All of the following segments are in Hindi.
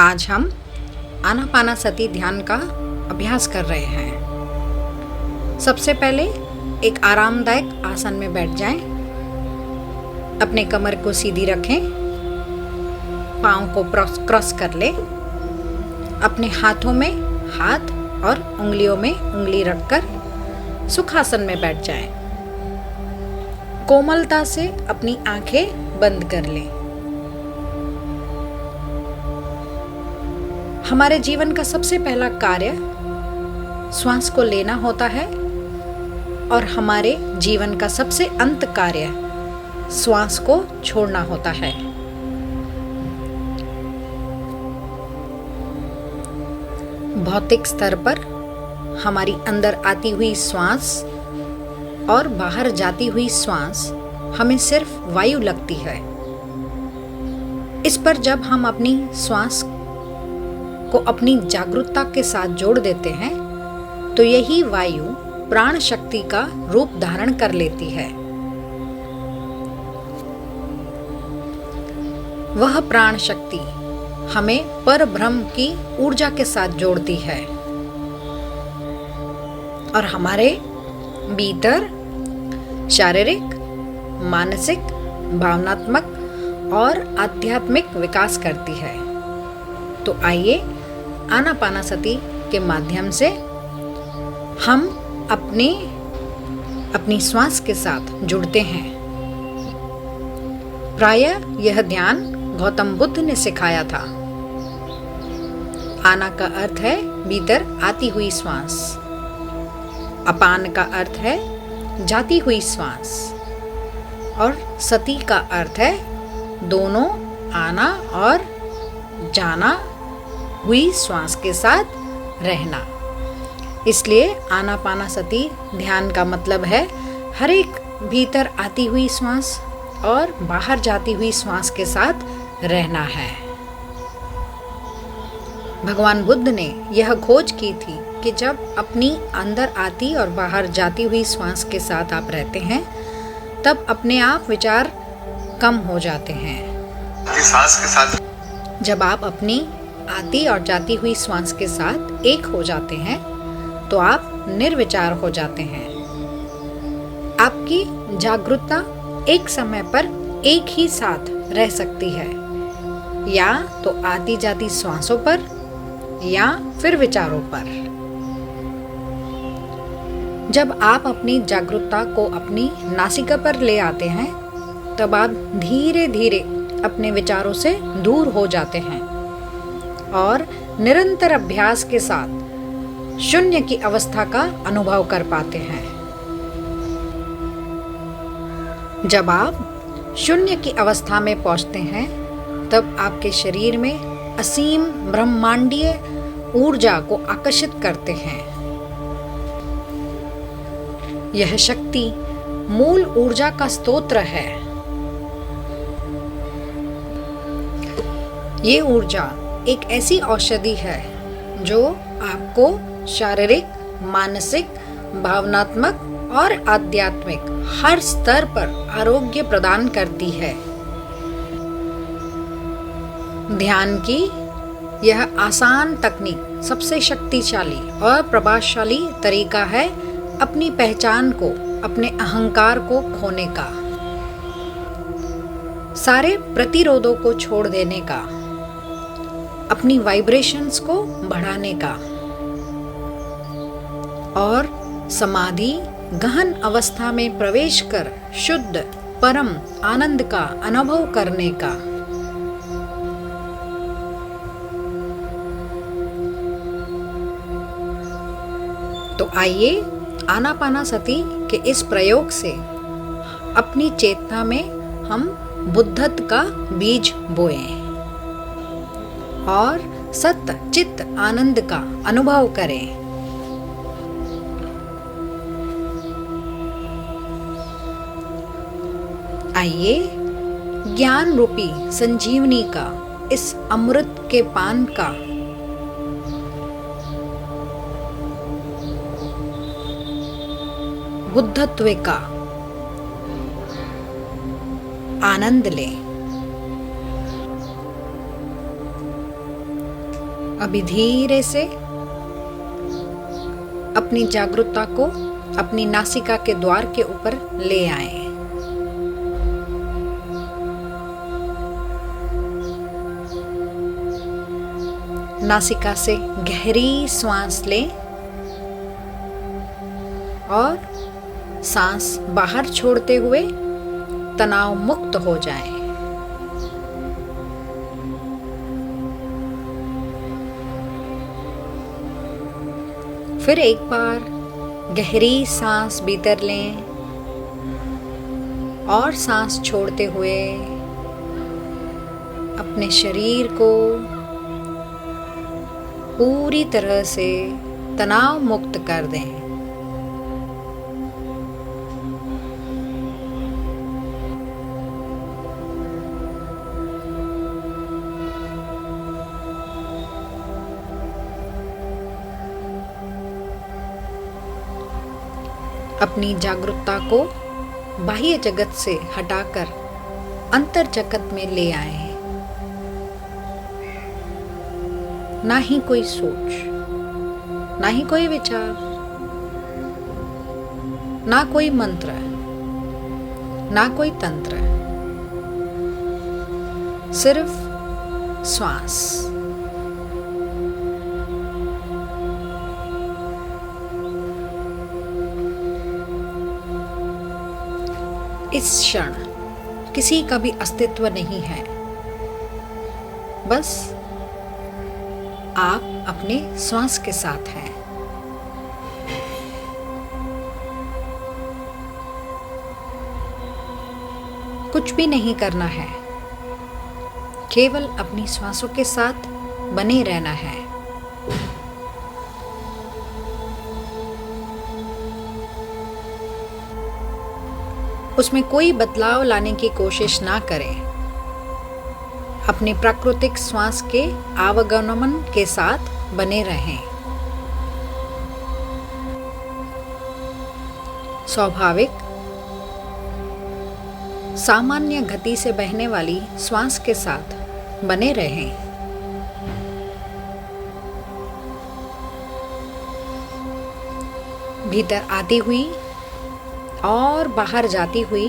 आज हम आनापानासती ध्यान का अभ्यास कर रहे हैं। सबसे पहले एक आरामदायक आसन में बैठ जाएं। अपने कमर को सीधी रखें, पाँव को क्रॉस कर लें। अपने हाथों में हाथ और उंगलियों में उंगली रखकर सुखासन में बैठ जाएं। कोमलता से अपनी आंखें बंद कर लें। हमारे जीवन का सबसे पहला कार्य श्वास को लेना होता है और हमारे जीवन का सबसे अंत कार्य श्वास को छोड़ना होता है। भौतिक स्तर पर हमारी अंदर आती हुई श्वास और बाहर जाती हुई श्वास हमें सिर्फ वायु लगती है। इस पर जब हम अपनी श्वास को अपनी जागरूकता के साथ जोड़ देते हैं तो यही वायु प्राण शक्ति का रूप धारण कर लेती है। वह प्राण शक्ति हमें परब्रह्म की ऊर्जा के साथ जोड़ती है और हमारे भीतर शारीरिक, मानसिक, भावनात्मक और आध्यात्मिक विकास करती है। तो आइए आनापानासती के माध्यम से हम अपनी श्वास के साथ जुड़ते हैं। प्रायः यह ध्यान गौतम बुद्ध ने सिखाया था। आना का अर्थ है भीतर आती हुई श्वास, अपान का अर्थ है जाती हुई श्वास और सती का अर्थ है दोनों आना और जाना हुई श्वास के साथ रहना। इसलिए आनापानासती ध्यान का मतलब है हर एक भीतर आती हुई श्वास और बाहर जाती हुई श्वास के साथ रहना है। भगवान बुद्ध ने यह खोज की थी कि जब अपनी अंदर आती और बाहर जाती हुई श्वास के साथ आप रहते हैं तब अपने आप विचार कम हो जाते हैं। सांस के साथ जब आप अपनी आती और जाती हुई श्वास के साथ एक हो जाते हैं तो आप निर्विचार हो जाते हैं। आपकी जागरूकता एक समय पर एक ही साथ रह सकती है, या तो आती जाती श्वासों पर या फिर विचारों पर। जब आप अपनी जागरूकता को अपनी नासिका पर ले आते हैं तब आप धीरे धीरे अपने विचारों से दूर हो जाते हैं और निरंतर अभ्यास के साथ शून्य की अवस्था का अनुभव कर पाते हैं। जब आप शून्य की अवस्था में पहुंचते हैं तब आपके शरीर में असीम ब्रह्मांडीय ऊर्जा को आकर्षित करते हैं। यह शक्ति मूल ऊर्जा का स्रोत है। ये ऊर्जा एक ऐसी औषधि है जो आपको शारीरिक, मानसिक, भावनात्मक और आध्यात्मिक हर स्तर पर आरोग्य प्रदान करती है। ध्यान की यह आसान तकनीक सबसे शक्तिशाली और प्रभावशाली तरीका है अपनी पहचान को, अपने अहंकार को खोने का, सारे प्रतिरोधों को छोड़ देने का, अपनी वाइब्रेशंस को बढ़ाने का और समाधि गहन अवस्था में प्रवेश कर शुद्ध परम आनंद का अनुभव करने का। तो आइए आनापानासती के इस प्रयोग से अपनी चेतना में हम बुद्धत्व का बीज बोएं और सत्य चित्त आनंद का अनुभव करें। आइए ज्ञान रूपी संजीवनी का इस अमृत के पान का बुद्धत्व का आनंद लें। अभी धीरे से अपनी जागरूकता को अपनी नासिका के द्वार के ऊपर ले आए। नासिका से गहरी सांस लें और सांस बाहर छोड़ते हुए तनाव मुक्त हो जाएं। फिर एक बार गहरी सांस भीतर लें और सांस छोड़ते हुए अपने शरीर को पूरी तरह से तनाव मुक्त कर दें। अपनी जागरूकता को बाह्य जगत से हटाकर अंतर जगत में ले आए। ना ही कोई सोच, ना ही कोई विचार, ना कोई मंत्र, ना कोई तंत्र, सिर्फ श्वास। इस क्षण किसी का भी अस्तित्व नहीं है, बस आप अपने श्वास के साथ हैं। कुछ भी नहीं करना है, केवल अपनी श्वासों के साथ बने रहना है। उसमें कोई बदलाव लाने की कोशिश ना करें। अपनी प्राकृतिक श्वास के आवागमन के साथ बने रहें। स्वाभाविक सामान्य गति से बहने वाली श्वास के साथ बने रहें। भीतर आती हुई और बाहर जाती हुई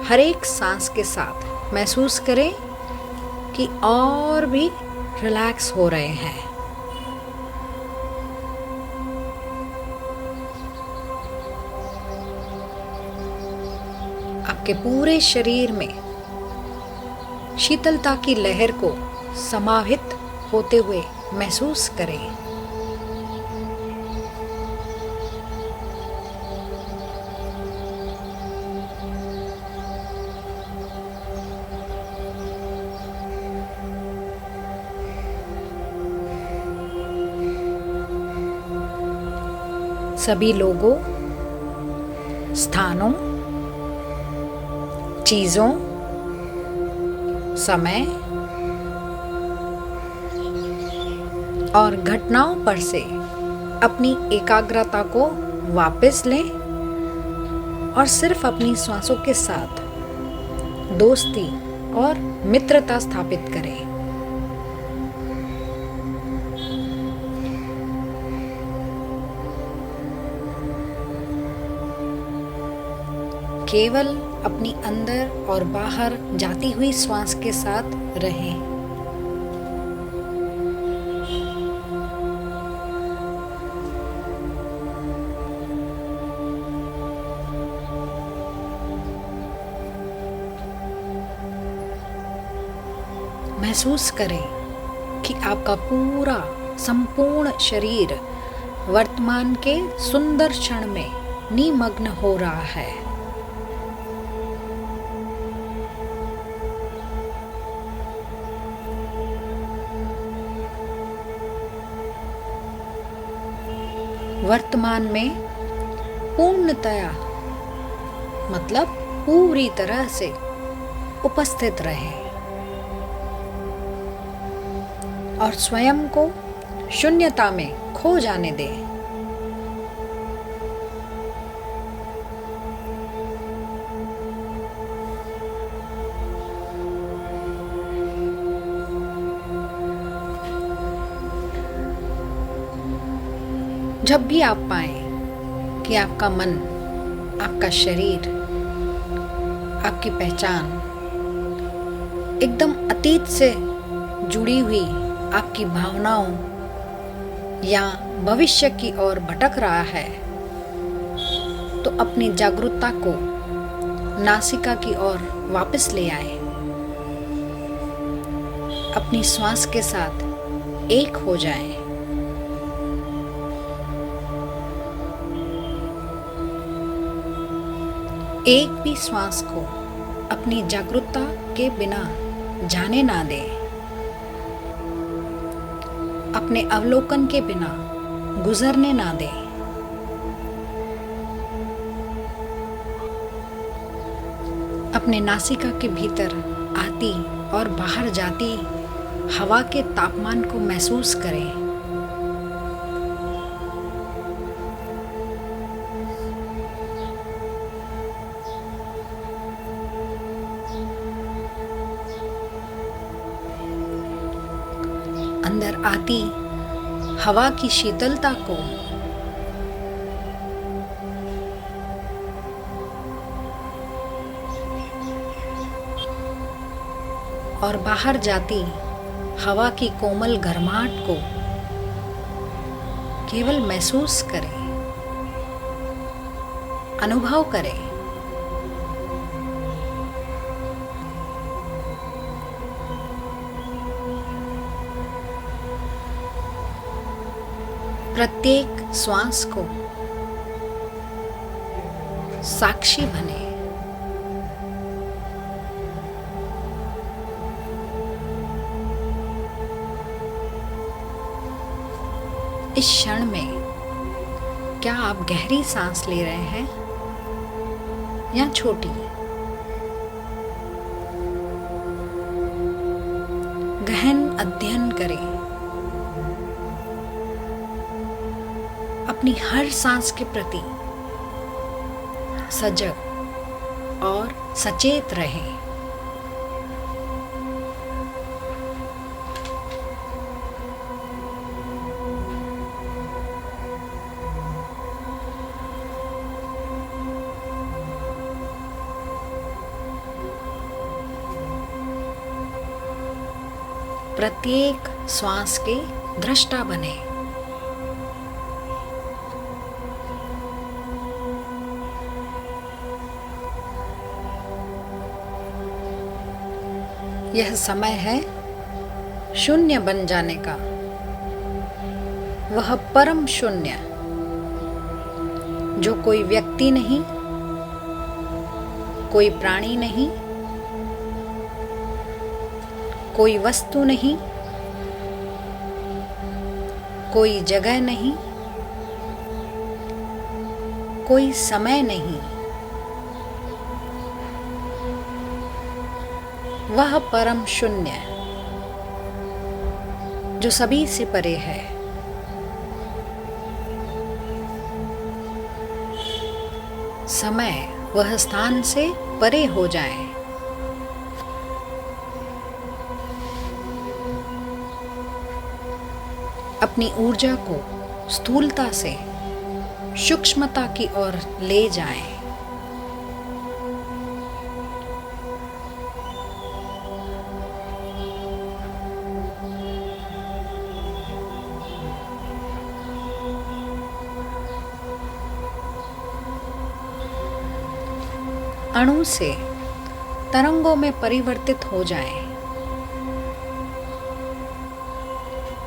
हर एक सांस के साथ महसूस करें कि और भी रिलैक्स हो रहे हैं। आपके पूरे शरीर में शीतलता की लहर को समाहित होते हुए महसूस करें। सभी लोगों, स्थानों, चीजों, समय और घटनाओं पर से अपनी एकाग्रता को वापस लें और सिर्फ अपनी श्वासों के साथ दोस्ती और मित्रता स्थापित करें। केवल अपनी अंदर और बाहर जाती हुई श्वास के साथ रहें। महसूस करें कि आपका पूरा संपूर्ण शरीर वर्तमान के सुंदर क्षण में निमग्न हो रहा है। वर्तमान में पूर्णतया मतलब पूरी तरह से उपस्थित रहें और स्वयं को शून्यता में खो जाने दें। जब भी आप पाएं कि आपका मन, आपका शरीर, आपकी पहचान एकदम अतीत से जुड़ी हुई आपकी भावनाओं या भविष्य की ओर भटक रहा है, तो अपनी जागरूकता को नासिका की ओर वापस ले आए। अपनी श्वास के साथ एक हो जाएं। एक भी श्वास को अपनी जागरूकता के बिना जाने ना दें। अपने अवलोकन के बिना गुजरने ना दें। अपने नासिका के भीतर आती और बाहर जाती हवा के तापमान को महसूस करें। अंदर आती हवा की शीतलता को और बाहर जाती हवा की कोमल गर्माहट को केवल महसूस करें, अनुभव करें। प्रत्येक श्वास को साक्षी बने। इस क्षण में क्या आप गहरी सांस ले रहे हैं या छोटी? गहन अध्ययन करें। अपनी हर सांस के प्रति सजग और सचेत रहें। प्रत्येक श्वास के दृष्टा बने। यह समय है शून्य बन जाने का, वह परम शून्य जो कोई व्यक्ति नहीं, कोई प्राणी नहीं, कोई वस्तु नहीं, कोई जगह नहीं, कोई समय नहीं। वह परम शून्य जो सभी से परे है। समय वह स्थान से परे हो जाए। अपनी ऊर्जा को स्थूलता से सूक्ष्मता की ओर ले जाएं। अणु से तरंगों में परिवर्तित हो जाएं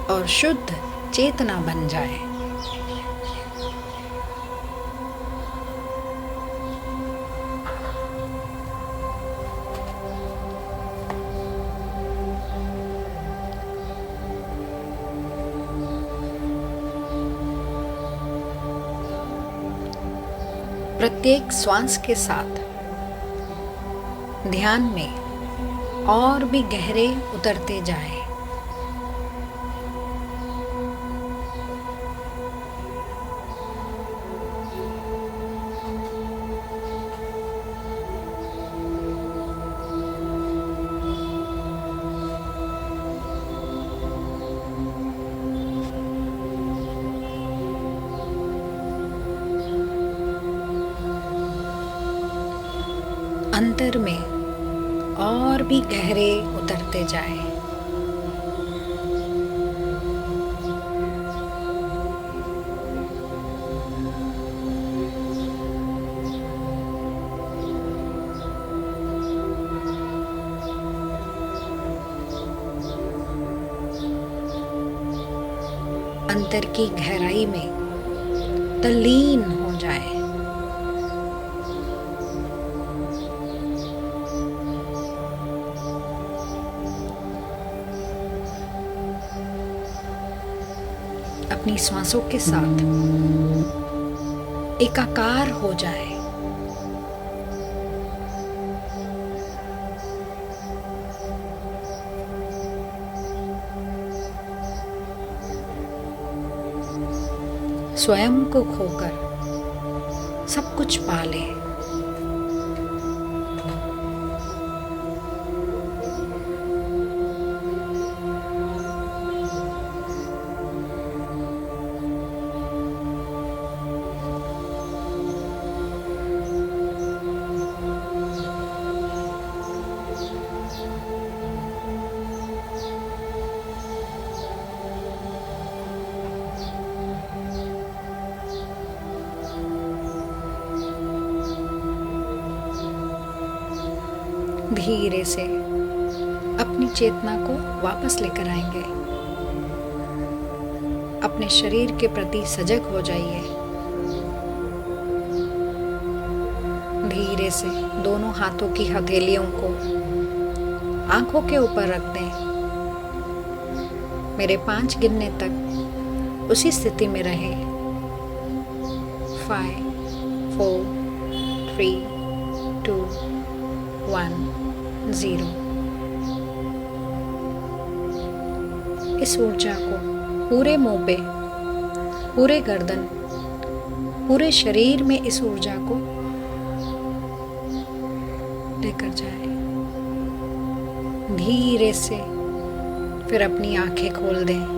और शुद्ध चेतना बन जाए। प्रत्येक श्वास के साथ ध्यान में और भी गहरे उतरते जाएं। अंतर में और भी गहरे उतरते जाए। अंतर की गहराई में तल्लीन हो जाए। अपनी सांसों के साथ एकाकार हो जाए। स्वयं को खोकर सब कुछ पा ले। धीरे से अपनी चेतना को वापस लेकर आएंगे। अपने शरीर के प्रति सजग हो जाइए। धीरे से दोनों हाथों की हथेलियों को आंखों के ऊपर रख दें। मेरे 5 गिनने तक उसी स्थिति में रहें। 5, 4, 3, 2, 1, 0। इस ऊर्जा को पूरे मुंह पे, पूरे गर्दन, पूरे शरीर में इस ऊर्जा को लेकर जाए। धीरे से फिर अपनी आंखें खोल दें।